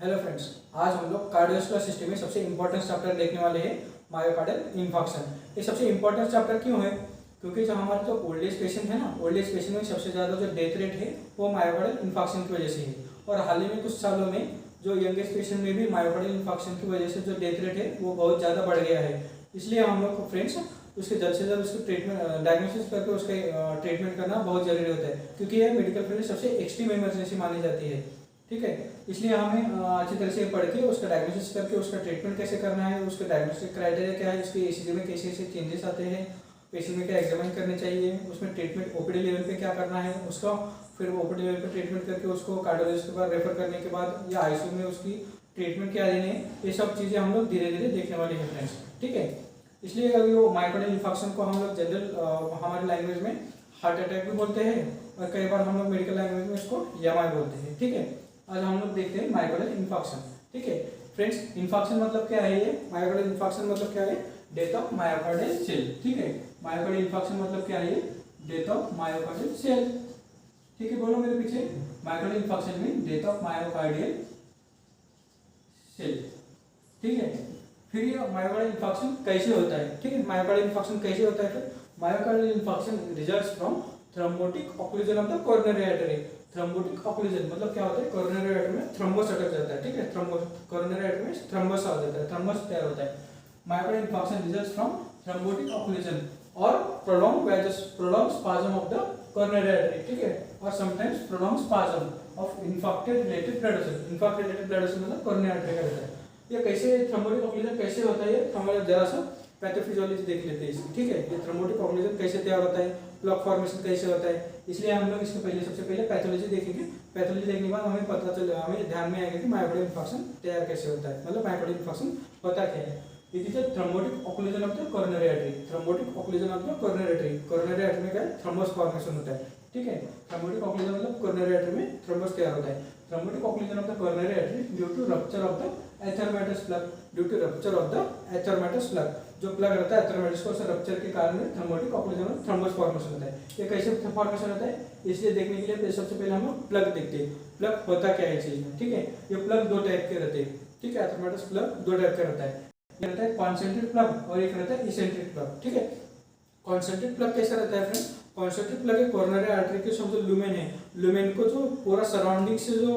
Hello friends, आज हम लोग कार्डियोवास्कुलर सिस्टम में सबसे इंपॉर्टेंट चैप्टर देखने वाले हैं, मायोकार्डियल इन्फार्क्शन। ये सबसे इंपॉर्टेंट चैप्टर क्यों है? क्योंकि जो हमारे जो ओल्ड एज पेशेंट है ना, ओल्ड एज पेशेंट में सबसे ज़्यादा जो डेथ रेट है वो मायोकार्डियल इन्फार्क्शन की वजह से है। और हाल ही में कुछ सालों में जो यंगेस्ट पेशेंट में भी मायोकार्डियल इन्फार्क्शन की वजह से जो डेथ रेट है वो बहुत ज़्यादा बढ़ गया है। इसलिए हम लोग को फ्रेंड्स उसके जल्द से जल्द उसको ट्रीटमेंट डायग्नोसिस करके उसका ट्रीटमेंट करना बहुत जरूरी होता है, क्योंकि यह मेडिकल फील्ड में सबसे एक्सट्रीम इमरजेंसी मानी जाती है। ठीक है, इसलिए हमें अच्छी तरह से पढ़ के उसका डायग्नोसिस करके उसका ट्रीटमेंट कैसे करना है, उसका डायग्नोस्टिक क्राइटेरिया क्या है, उसके ईसीजी में कैसे कैसे चेंजेस आते हैं, पेशेंट में क्या एग्जामिन करने चाहिए, उसमें ट्रीटमेंट ओपीडी लेवल पे क्या करना है उसका, फिर ओपीडी लेवल पे ट्रीटमेंट करके उसको कार्डियोलॉजिस्ट के पास रेफर करने के बाद या आईसीयू में उसकी ट्रीटमेंट क्या देनी है, ये सब चीज़ें हम लोग धीरे धीरे देखने वाले हैं फ्रेंड्स। ठीक है, इसलिए वो मायोकार्डियल इन्फार्क्शन को हम लोग जनरल हमारे लैंग्वेज में हार्ट अटैक भी बोलते हैं और कई बार हम लोग मेडिकल लैंग्वेज में इसको एमआई बोलते हैं। ठीक है, आज हम लोग देखते हैं मायोकार्डियल इन्फार्क्शन। ठीक है फ्रेंड्स, इन्फार्क्शन मतलब क्या है? ये मायोकार्डियल इन्फार्क्शन मतलब क्या है? Death of myocardial cell. ठीक है, मायोकार्डियल इन्फार्क्शन मतलब क्या है? Death of myocardial cell. ठीक है, बोलो मेरे पीछे। मायोकार्डियल इन्फार्क्शन में डेथ ऑफ मायोकार्डियल सेल। ठीक है, फिर ये मायोकार्डियल इन्फार्क्शन कैसे होता है? ठीक है, मायोकार्डियल इन्फार्क्शन कैसे होता है? फिर myocardial infarction results from thrombotic occlusion of the coronary artery. Thrombotic occlusion मतलब क्या होता है? कोरोनरी आर्टरी में थ्रोम्बस अटक जाता है। ठीक है, कोरोनरी आर्टरी में थ्रोम्बस आ जाता है, थ्रोम्बस तैयार होता है। Myocardial infarction results from thrombotic occlusion और prolong spasm of the coronary artery. ठीक है, और sometimes prolong spasm of infarcted related blood vessel. Infarct related blood vessel मतलब कोरोनरी आर्टरी का रहता है। ये कैसे थ्रोम्बोटिक ऑक्लूजन कैसे होता है? हम लोग जरा सा पैथोफिजियोलॉजी देख लेते हैं इसकी। ठीक है, ये थ्रोम्बोटिक ऑक्लूजन कैसे तैयार होता है, प्लग फॉर्मेशन कैसे होता है, इसलिए हम लोग इसके पहले सबसे पहले पैथोलॉजी देखेंगे। पैथोलॉजी देखने के बाद हमें पता चल हमें ध्यान में आएगा कि मायोकार्डियल इन्फार्क्शन तैयार कैसे होता है, मतलब मायोकार्डियल इन्फार्क्शन होता क्या है। It is a thrombotic occlusion of the coronary artery. Thrombotic occlusion of the coronary artery. Coronary artery में क्या है? थ्रोम्बस फॉर्मेशन होता है। ठीक है, थ्रोम्बोटिक ऑक्लूजन मतलब कोरोनरी आर्टरी में थ्रोम्बस तैयार होता है। Thrombotic occlusion of the coronary artery due to rupture of the atheromatous plug. Due to rupture of the atheromatous plug, जो प्लग रहता है एथरमेटस को, उस रप्चर के कारण थ्रोम्बोटिक ऑक्लूजन में थ्रोम्बस फॉर्मेशन होता है। ये कैसे फॉर्मेशन होता है, इसलिए देखने के लिए सबसे पहले हम लोग प्लग देखते हैं। प्लग होता क्या है चीज में? ठीक है, ये प्लग दो टाइप के रहते हैं। ठीक है, एथरमेटस प्लग दो टाइप का रहता है। एक रहता है कॉन्सेंट्रिक प्लग और एक रहता है इसेंट्रिक प्लग। ठीक है, कॉन्सेंट्रिक प्लग कैसा रहता है फ्रेंड? कॉन्सेंट्रिक प्लग एक कोरोनरी आर्टरी के समझो लुमेन है, लुमेन को जो पूरा सराउंडिंग से जो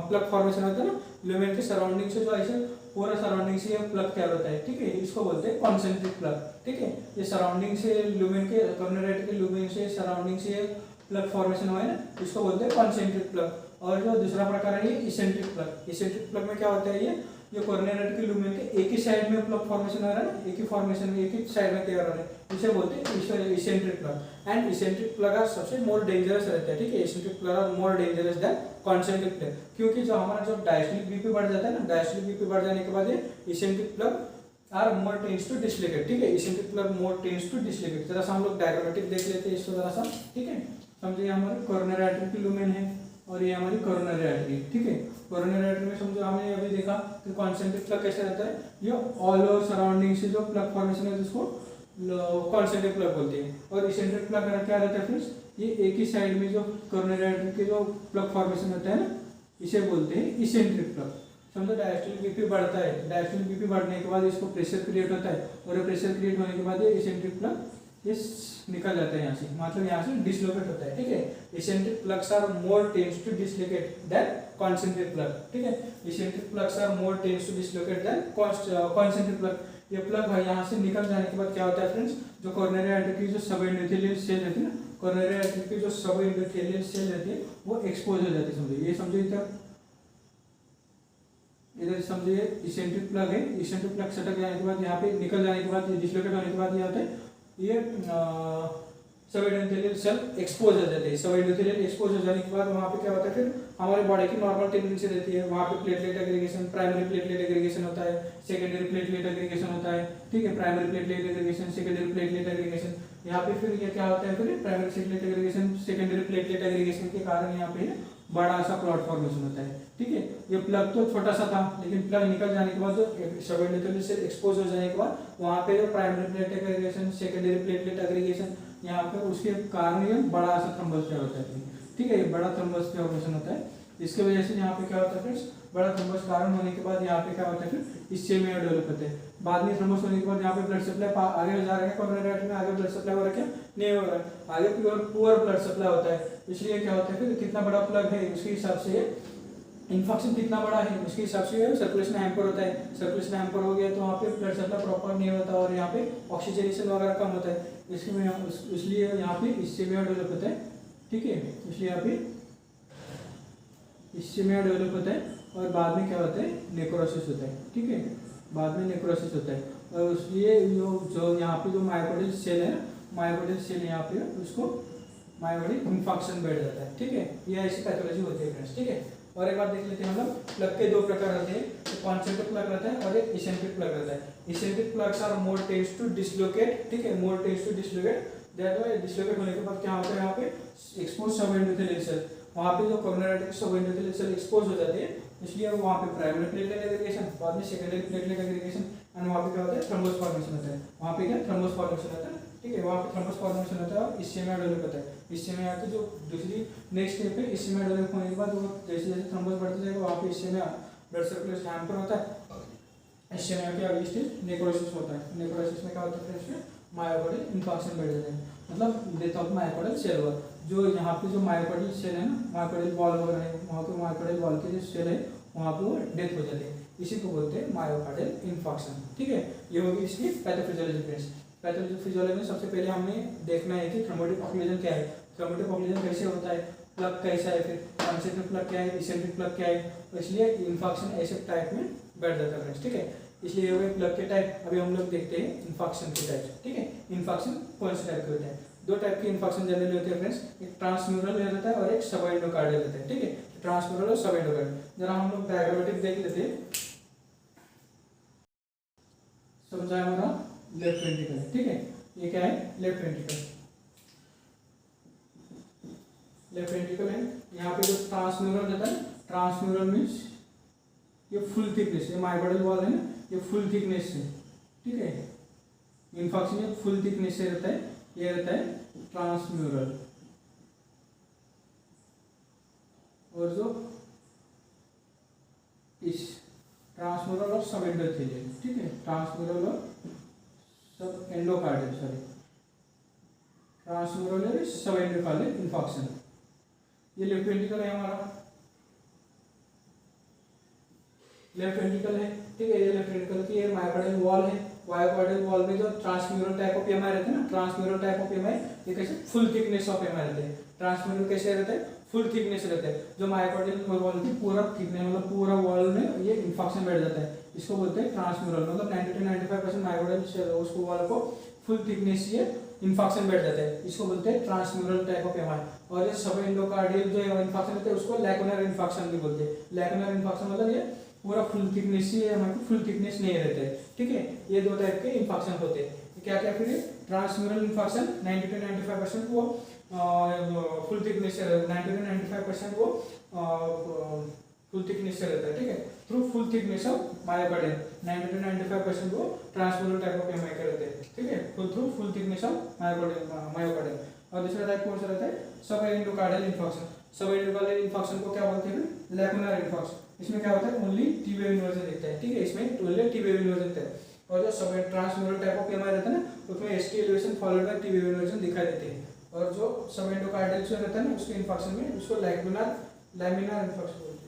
प्लग फॉर्मेशन होता है ना, लुमेन के सराउंडिंग से जो ऐसे पूरा सराउंडिंग से प्लग तैयार होता है। ठीक है, इसको बोलते हैं कॉन्सेंट्रिक प्लग। ठीक है, ये सराउंडिंग से लुमेन के कोरोनरी आर्टरी के लुमेन से सराउंडिंग से प्लग फॉर्मेशन हुआ है ना, इसको बोलते हैं कॉन्सेंट्रिक प्लग। और जो दूसरा प्रकार है ये इसेंट्रिक प्लग। इसेंट्रिक प्लग में क्या होता है? ये कोरोनरी आर्टरी के लुमेन के एक ही साइड में प्लग फॉर्मेशन हो रहा है ना, एक ही फॉर्मेशन में एक ही साइड में तैयार हो रहा है, इसे बोलते हैं eccentric plug. And eccentric plug are सबसे मोर डेंजरस रहता है। ठीक है, eccentric plug are more dangerous than concentric plug, क्योंकि जो हमारा जो डायस्टोलिक बीपी बढ़ जाता है ना, डायस्टोलिक बीपी बढ़ जाने के बाद ये eccentric plug are more tends to dislocate. ठीक है, eccentric plug more tends to dislocate. जरा सा हम लोग डायग्रामेटिक देख लेते हैं इसको जरा सा। ठीक है, समझिए हमारे कोरोनरी आर्टरी की लुमेन है और ये हमारी कोरोनरी आर्टरी। ठीक है, कोरोनरी आर्टरी में समझो हमने अभी देखा कि कॉन्सेंट्रिक प्लग कैसे रहता है, ये ऑल ओवर सराउंडिंग से जो प्लग फॉर्मेशन है जिसको कॉन्सेंट्रिक प्लग बोलते हैं। और इसेंट्रिक प्लग क्या रहता है फ्रेंड्स? ये एक ही साइड में जो कोरोनरी आर्टरी के जो प्लग फॉर्मेशन होता है ना, इसे बोलते हैं इसेंट्रिक प्लग। समझो डायस्टोलिक बीपी बढ़ता है, डायस्टोलिक बीपी बढ़ने के बाद इसको प्रेशर क्रिएट होता है और ये प्रेशर क्रिएट होने के बाद ये इसेंट्रिक प्लग ये निकल जाता है यहाँ से, मतलब यहाँ से डिसलोकेट होता है। ठीक है, eccentric plugs are more tends to dislocate than concentric plug. ठीक है, eccentric plugs are more tends to dislocate than concentric plug. ये प्लग है यहाँ से निकल जाने के बाद क्या होता है फ्रेंड्स? जो कोरोनरी आर्टरी की जो सब एंडोथेलियल सेल रहती है ना, कोरोनरी आर्टरी की जो सब एंडोथेलियल सेल रहती है वो एक्सपोज हो जाती है। समझिए, ये समझिए इधर समझिए इसेंट्रिक प्लग है, इसेंट्रिक प्लग सटक जाने के बाद यहाँ पे निकल जाने के बाद डिसलोकेट होने के बाद ये होता है ये सब एंडोथेलियल सेल एक्सपोज हो जाते हैं। सब एंडोथेलियल एक्सपोज हो जाने के बाद वहाँ पे क्या होता है? फिर हमारे बॉडी की नॉर्मल टेंडेंसी रहती है, वहाँ पे platelet aggregation, primary platelet aggregation होता है, सेकेंडरी प्लेटलेट एग्रीगेशन होता है। ठीक है, primary platelet aggregation, secondary platelet aggregation. यहाँ पे फिर ये क्या होता है? फिर primary platelet aggregation, secondary platelet aggregation के कारण यहाँ पे बड़ा सा क्लॉट फॉर्मेशन होता है। ठीक है, ये प्लग तो छोटा सा था, लेकिन प्लग निकल जाने के बाद जो सब एंडोथेलियल सेल एक्सपोज हो जाने के बाद वहाँ पे जो primary platelet aggregation, secondary platelet aggregation, यहाँ पे उसके कारण ये बड़ा सा थ्रोम्बस तैयार होता है। ठीक है, ये बड़ा थ्रोम्बस फॉर्मेशन होता है। इसके वजह से यहाँ पे क्या होता है फ्रेंड्स? बड़ा थ्रोम्बस कारण होने के बाद यहाँ पे क्या होता है फिर इस्चेमिया डेवलप होते हैं। बाद में थ्रोम्बस होने के बाद यहाँ पे ब्लड सप्लाई आगे जा रहा है, कोरोनरी आर्टरी में आगे ब्लड सप्लाई हो रहा है क्या, नहीं हो रहा है, आगे पुअर ब्लड सप्लाई होता है। इसलिए क्या होता है फिर कितना बड़ा प्लग है उसके हिसाब से इन्फेक्शन कितना बड़ा है उसके हिसाब से सर्कुलेशन हैम्पर होता है। सर्कुलेशन हैम्पर हो गया तो वहाँ पे ब्लड सप्लाई प्रॉपर नहीं होता और यहाँ पे ऑक्सीजनेशन वगैरह कम होता है। इसलिए यहाँ पे इस्चेमिया डेवलप होता है। ठीक है, इसलिए यहाँ पे इस्चेमिया डेवलप होता है और बाद में क्या होता है, नेक्रोसिस होता है। ठीक है, बाद में नेक्रोसिस होता है और इसलिए जो यहाँ पे जो मायोकार्डियल सेल है, मायोकार्डियल सेल यहाँ पे उसको मायोकार्डियल इन्फेक्शन बैठ जाता है। ठीक है, ये ऐसी पैथोलॉजी होती है फ्रेंड्स। ठीक है, और एक बार देख लेते हैं हम लोग प्लग के दो प्रकार होते हैं, एक कॉन्सेंट्रिक प्लग रहता है और एक इसेंट्रिक प्लग रहता है। Eccentric plugs are more tends to dislocate. ठीक है, more tends to dislocate, that way dislocate होने के बाद क्या होता है, यहाँ पे एक्सपोज सब एंडोथेलियल सेल, वहाँ पे जो कोरोनरी आर्टरी सब एंडोथेलियल सेल एक्सपोज हो जाते हैं, इसलिए वहाँ पे प्राइमरी प्लेटलेट एग्रीगेशन, बाद में सेकेंडरी प्लेटलेट एग्रीगेशन एंड वहाँ पे क्या होता है, थ्रोम्बोस फॉर्मेशन होता है। वहाँ पे क्या थ्रोम्बोस फॉर्मेशन होता है। ठीक है, वहाँ पे थ्रोम्बस फॉर्मेशन होता है और इस्चेमिया डेवलप होता है। इस्चेमिया की जो दूसरी नेक्स्ट स्टेप है, इस्चेमिया डेवलप होने के बाद वो जैसे जैसे थ्रोम्बस बढ़ता जाएगा वहाँ पे इस्चेमिया ब्लड सर्कुलेशन हैम्पर होता है। इस्चेमिया की अगली स्टेज नेक्रोसिस होता है। नेक्रोसिस में क्या होता है, इसमें मायोकार्डियल इन्फेक्शन बढ़ जाता है, मतलब डेथ ऑफ मायोकार्डियल सेल हुआ। जो यहाँ पे जो मायोकार्डियल सेल है ना, मायोकार्डियल वॉल वगैरह है, वहाँ पे मायोकार्डियल वॉल के जो सेल है वहाँ पे वो डेथ हो जाते हैं, इसी को बोलते हैं मायोकार्डियल इन्फेक्शन। ठीक है, ये होगी इसकी पैथोफिजियोलॉजी फ्रेंड्स। पैथोफिजियोलॉजी में सबसे पहले हमने देखना है कि थ्रोम्बोटिक ऑक्लूजन क्या है, थ्रोम्बोटिक ऑक्लूजन कैसे होता है, प्लग कैसा है, फिर कॉन्सेंट्रिक प्लग क्या है, इसेंट्रिक प्लग क्या है, तो इसलिए इन्फेक्शन ऐसे टाइप में बैठ जाता है फ्रेंड्स। ठीक है, इसलिए ये प्लग के टाइप। अभी हम लोग देखते हैं इन्फेक्शन के टाइप। ठीक है, इन्फेक्शन कौन से टाइप के होते हैं, दो टाइप के इन्फेक्शन जनरली होते हैं फ्रेंड्स, एक ट्रांसम्यूरल रहता है और एक सब एंडोकार्डियल रहता है। ठीक है, ट्रांसम्यूरल और सब एंडोकार्डियल जरा हम लोग डायग्रामेटिक देख लेते हैं। समझा हमारा लेफ्ट वेंट्रिकल है। ठीक है, ये क्या है, लेफ्ट वेंट्रिकल, लेफ्ट वेंट्रिकल है। यहाँ पे जो ट्रांसम्यूरल रहता है, ट्रांसम्यूरल मीन्स ये फुल थिकनेस, ये मायोकार्डियल वॉल है ना, ये फुल थिकनेस है। ठीक है, इन्फेक्शन ये फुल थिकनेस से रहता है, ये रहता है ट्रांसम्यूरल। और जो इस ट्रांसम्यूरल और सब एंडोथेलियल। ठीक है, ट्रांसम्यूरल और सब एंडोकार्डियल, सॉरी ट्रांसम्यूरल और सब एंडोकार्डियल इन्फेक्शन। ये लेफ्ट वेंट्रिकल है हमारा, लेफ्ट वेंट्रिकल है। ठीक है, ये लेफ्ट वेंट्रिकल की ये मायोकार्डियल वॉल है। मायोकार्डियल वॉल में जो ट्रांसम्यूरल टाइप ऑफ एमआई रहते हैं ना, ट्रांसम्यूरल टाइप ऑफ एमआई ये कैसे फुल थिकनेस ऑफ एमआई रहते हैं। ट्रांसम्यूरल कैसे रहते हैं, फुल थिकनेस रहता है। जो मायोकार्डियल वॉल की पूरा थिकनेस, मतलब पूरा वॉल में ये इन्फेक्शन बैठ जाता है, इसको बोलते हैं ट्रांसम्यूरल। मतलब 90 to 95% मायोकार्डियल उसको वॉल को फुल थिकनेस ये इन्फेक्शन बैठ जाता है, इसको बोलते हैं ट्रांसम्यूरल टाइप ऑफ एमआई। और ये सब एंडोकार्डियल जो इन्फेक्शन रहता है उसको लैकुनर इन्फेक्शन भी बोलते हैं। लैकुनर इन्फेक्शन मतलब ये पूरा फुल थिकनेस ही है, हमारे फुल थिकनेस नहीं रहता है। ठीक है, ये दो टाइप के इन्फेक्शन होते हैं। क्या क्या फिर ट्रांसम्यूरल इन्फेक्शन 90 to 95% वो फुल थिकनेस से, 90 to 95% वो फुल थिकनेस से रहता है। ठीक है, through full thickness of myocardial 90 to 95% वो ट्रांसम्यूरल टाइप ऑफ एमआई के रहते हैं। ठीक है, through full thickness of myocardial. और दूसरा टाइप कौन सा रहता है, सब एंडोकार्डियल इन्फेक्शन। सब एंडोकार्डियल इन्फेक्शन को क्या बोलते हैं, लैकुनर इन्फेक्शन। इसमें क्या होता है, ओनली टी वेव इन्वर्जन दिखता है। ठीक है, इसमें ओनली टी वेव इन्वर्जन दिखता है। और जो सब ट्रांसम्यूरल टाइप ऑफ एमआई रहता है ना, उसमें ST elevation followed by T wave inversion दिखाई देते हैं। और जो सब एंडोकार्डियल जो रहता है ना, उसके इन्फेक्शन में उसको लैमिनार इन्फेक्शन बोलते हैं।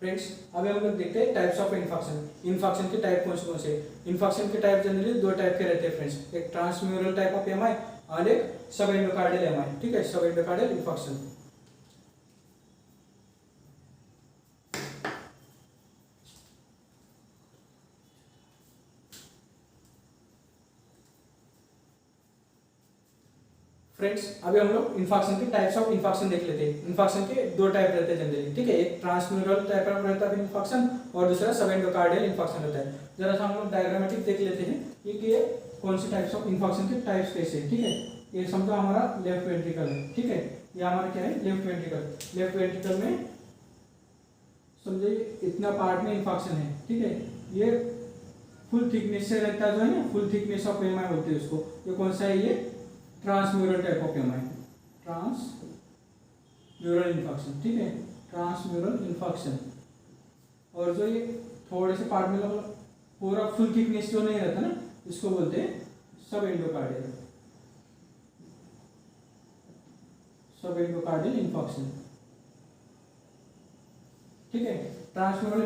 फ्रेंड्स अभी हम लोग देखते हैं टाइप्स ऑफ इन्फॉक्शन। इन्फॉक्शन के टाइप कौन से। इन्फॉक्शन के टाइप जनरली दो टाइप के रहते हैं फ्रेंड्स, एक ट्रांसम्यूरल टाइप ऑफ एमआई और एक सब एंडोकार्डियल एमआई। ठीक है, सब एंडोकार्डियल इन्फॉक्शन। फ्रेंड्स अभी हम लोग इन्फॉक्शन के टाइप्स ऑफ इन्फॉक्शन देख लेते हैं। इन्फॉक्शन के दो टाइप रहते हैं जनरली। ठीक है, एक ट्रांसम्यूरल टाइप ऑफ रहता है इन्फॉक्शन और दूसरा सब एंडोकार्डियल इन्फॉक्शन रहता है। जरा सा हम लोग डायग्रामेटिक देख लेते हैं कि ये कौन से टाइप्स ऑफ इन्फॉक्शन के टाइप्स कैसे। ठीक है, ये समझो हमारा लेफ्ट वेंट्रिकल है। ठीक है, ये हमारा क्या है, लेफ्ट वेंट्रिकल। लेफ्ट वेंट्रिकल में समझो इतना पार्ट में इन्फॉक्शन है। ठीक है, ये फुल थिकनेस से रहता है, जो है ना फुल थिकनेस ऑफ एमआई होती है उसको। ये कौन सा है, ये transmural type of MI, transmural infarction. ठीक है, ट्रांसम्यूरल इन्फॉक्शन। और जो ये थोड़े से पार्ट में पूरा फुल थिकनेस जो नहीं रहता ना, इसको बोलते हैं सब एंडोकार्डियल, सब एंडोकार्डियल इन्फॉक्शन। ठीक है, ट्रांसम्यूरल